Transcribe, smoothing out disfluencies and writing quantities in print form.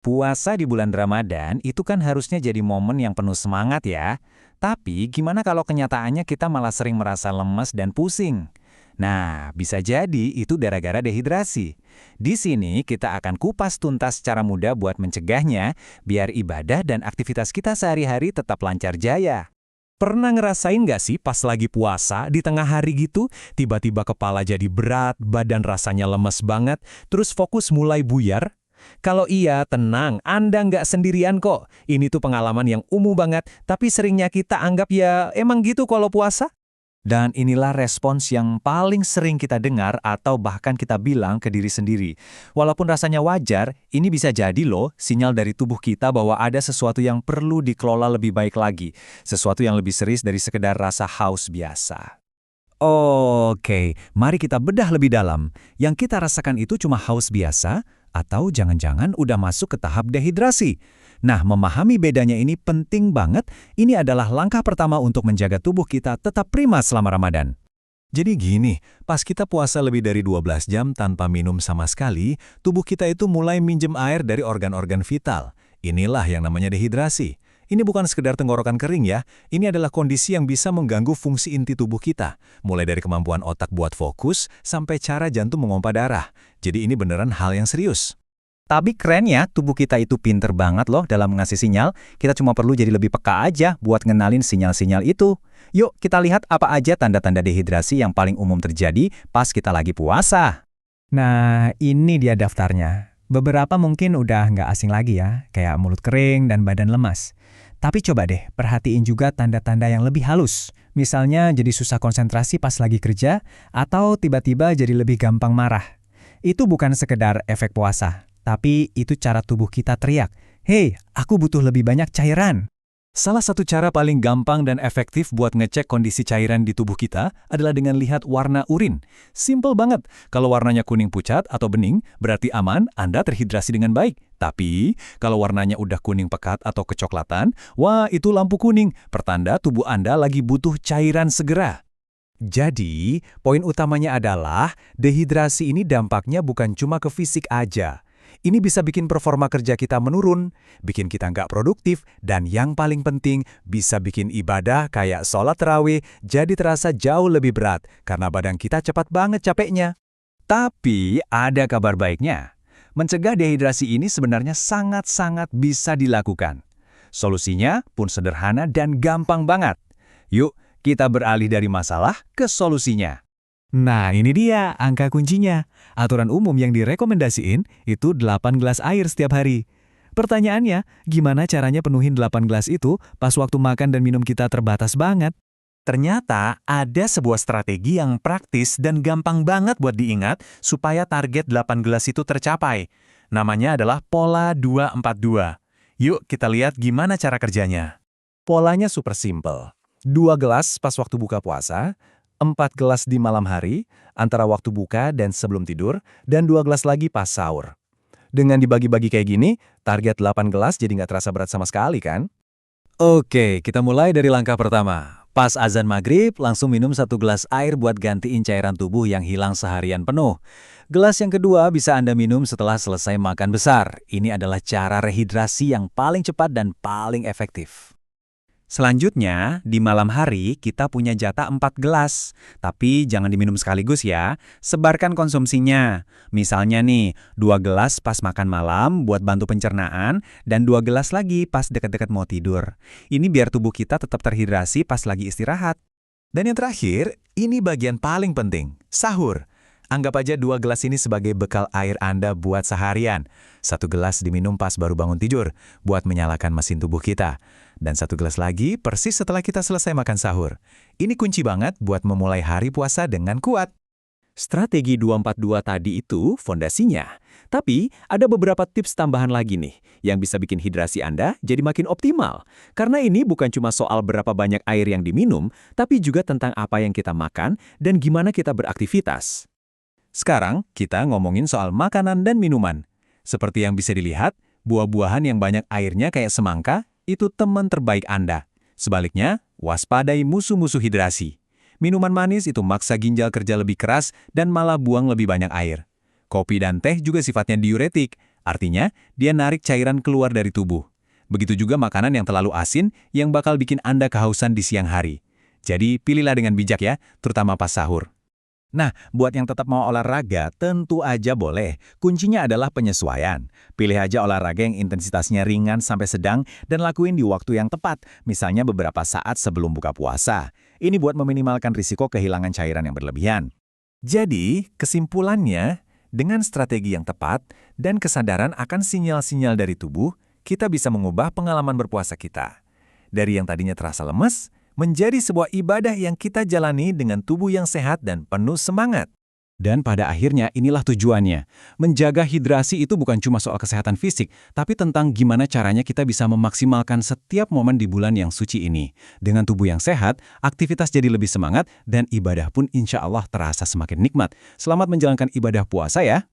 Puasa di bulan Ramadan itu kan harusnya jadi momen yang penuh semangat ya. Tapi gimana kalau kenyataannya kita malah sering merasa lemes dan pusing? Nah, bisa jadi itu gara-gara dehidrasi. Di sini kita akan kupas tuntas cara mudah buat mencegahnya, biar ibadah dan aktivitas kita sehari-hari tetap lancar jaya. Pernah ngerasain nggak sih pas lagi puasa, di tengah hari gitu, tiba-tiba kepala jadi berat, badan rasanya lemes banget, terus fokus mulai buyar? Kalau iya, tenang, Anda nggak sendirian kok. Ini tuh pengalaman yang umum banget, tapi seringnya kita anggap ya emang gitu kalau puasa. Dan inilah respons yang paling sering kita dengar atau bahkan kita bilang ke diri sendiri. Walaupun rasanya wajar, ini bisa jadi loh sinyal dari tubuh kita bahwa ada sesuatu yang perlu dikelola lebih baik lagi. Sesuatu yang lebih serius dari sekedar rasa haus biasa. Oke, mari kita bedah lebih dalam. Yang kita rasakan itu cuma haus biasa, atau jangan-jangan udah masuk ke tahap dehidrasi. Nah, memahami bedanya ini penting banget. Ini adalah langkah pertama untuk menjaga tubuh kita tetap prima selama Ramadan. Jadi gini, pas kita puasa lebih dari 12 jam tanpa minum sama sekali, tubuh kita itu mulai minjem air dari organ-organ vital. Inilah yang namanya dehidrasi. Ini bukan sekedar tenggorokan kering ya, ini adalah kondisi yang bisa mengganggu fungsi inti tubuh kita. Mulai dari kemampuan otak buat fokus, sampai cara jantung memompa darah. Jadi ini beneran hal yang serius. Tapi keren ya, tubuh kita itu pinter banget loh dalam ngasih sinyal. Kita cuma perlu jadi lebih peka aja buat ngenalin sinyal-sinyal itu. Yuk, kita lihat apa aja tanda-tanda dehidrasi yang paling umum terjadi pas kita lagi puasa. Nah, ini dia daftarnya. Beberapa mungkin udah nggak asing lagi ya, kayak mulut kering dan badan lemas. Tapi coba deh, perhatiin juga tanda-tanda yang lebih halus. Misalnya jadi susah konsentrasi pas lagi kerja, atau tiba-tiba jadi lebih gampang marah. Itu bukan sekedar efek puasa, tapi itu cara tubuh kita teriak, "Hei, aku butuh lebih banyak cairan." Salah satu cara paling gampang dan efektif buat ngecek kondisi cairan di tubuh kita adalah dengan lihat warna urin. Simple banget. Kalau warnanya kuning pucat atau bening, berarti aman, Anda terhidrasi dengan baik. Tapi, kalau warnanya udah kuning pekat atau kecoklatan, wah itu lampu kuning, pertanda tubuh Anda lagi butuh cairan segera. Jadi, poin utamanya adalah dehidrasi ini dampaknya bukan cuma ke fisik aja. Ini bisa bikin performa kerja kita menurun, bikin kita nggak produktif, dan yang paling penting, bisa bikin ibadah kayak sholat tarawih jadi terasa jauh lebih berat, karena badan kita cepat banget capeknya. Tapi ada kabar baiknya. Mencegah dehidrasi ini sebenarnya sangat-sangat bisa dilakukan. Solusinya pun sederhana dan gampang banget. Yuk, kita beralih dari masalah ke solusinya. Nah, ini dia angka kuncinya. Aturan umum yang direkomendasiin itu 8 gelas air setiap hari. Pertanyaannya, gimana caranya penuhin 8 gelas itu pas waktu makan dan minum kita terbatas banget? Ternyata ada sebuah strategi yang praktis dan gampang banget buat diingat supaya target 8 gelas itu tercapai. Namanya adalah pola 2-4-2. Yuk kita lihat gimana cara kerjanya. Polanya super simple. 2 gelas pas waktu buka puasa, 4 gelas di malam hari, antara waktu buka dan sebelum tidur, dan 2 gelas lagi pas sahur. Dengan dibagi-bagi kayak gini, target 8 gelas jadi nggak terasa berat sama sekali kan? Oke, kita mulai dari langkah pertama. Pas azan maghrib, langsung minum 1 gelas air buat gantiin cairan tubuh yang hilang seharian penuh. Gelas yang kedua bisa Anda minum setelah selesai makan besar. Ini adalah cara rehidrasi yang paling cepat dan paling efektif. Selanjutnya, di malam hari kita punya jatah 4 gelas. Tapi jangan diminum sekaligus ya, sebarkan konsumsinya. Misalnya nih, 2 gelas pas makan malam buat bantu pencernaan, dan 2 gelas lagi pas dekat-dekat mau tidur. Ini biar tubuh kita tetap terhidrasi pas lagi istirahat. Dan yang terakhir, ini bagian paling penting, sahur. Anggap aja 2 gelas ini sebagai bekal air Anda buat seharian. 1 gelas diminum pas baru bangun tidur, buat menyalakan mesin tubuh kita. Dan 1 gelas lagi persis setelah kita selesai makan sahur. Ini kunci banget buat memulai hari puasa dengan kuat. Strategi 242 tadi itu fondasinya. Tapi ada beberapa tips tambahan lagi nih yang bisa bikin hidrasi Anda jadi makin optimal. Karena ini bukan cuma soal berapa banyak air yang diminum, tapi juga tentang apa yang kita makan dan gimana kita beraktivitas. Sekarang kita ngomongin soal makanan dan minuman. Seperti yang bisa dilihat, buah-buahan yang banyak airnya kayak semangka itu teman terbaik Anda. Sebaliknya, waspadai musuh-musuh hidrasi. Minuman manis itu maksa ginjal kerja lebih keras dan malah buang lebih banyak air. Kopi dan teh juga sifatnya diuretik. Artinya, dia narik cairan keluar dari tubuh. Begitu juga makanan yang terlalu asin yang bakal bikin Anda kehausan di siang hari. Jadi, pilihlah dengan bijak ya, terutama pas sahur. Nah, buat yang tetap mau olahraga, tentu aja boleh. Kuncinya adalah penyesuaian. Pilih aja olahraga yang intensitasnya ringan sampai sedang dan lakuin di waktu yang tepat, misalnya beberapa saat sebelum buka puasa. Ini buat meminimalkan risiko kehilangan cairan yang berlebihan. Jadi, kesimpulannya, dengan strategi yang tepat dan kesadaran akan sinyal-sinyal dari tubuh, kita bisa mengubah pengalaman berpuasa kita. Dari yang tadinya terasa lemes, menjadi sebuah ibadah yang kita jalani dengan tubuh yang sehat dan penuh semangat. Dan pada akhirnya inilah tujuannya. Menjaga hidrasi itu bukan cuma soal kesehatan fisik, tapi tentang gimana caranya kita bisa memaksimalkan setiap momen di bulan yang suci ini. Dengan tubuh yang sehat, aktivitas jadi lebih semangat, dan ibadah pun insya Allah terasa semakin nikmat. Selamat menjalankan ibadah puasa ya!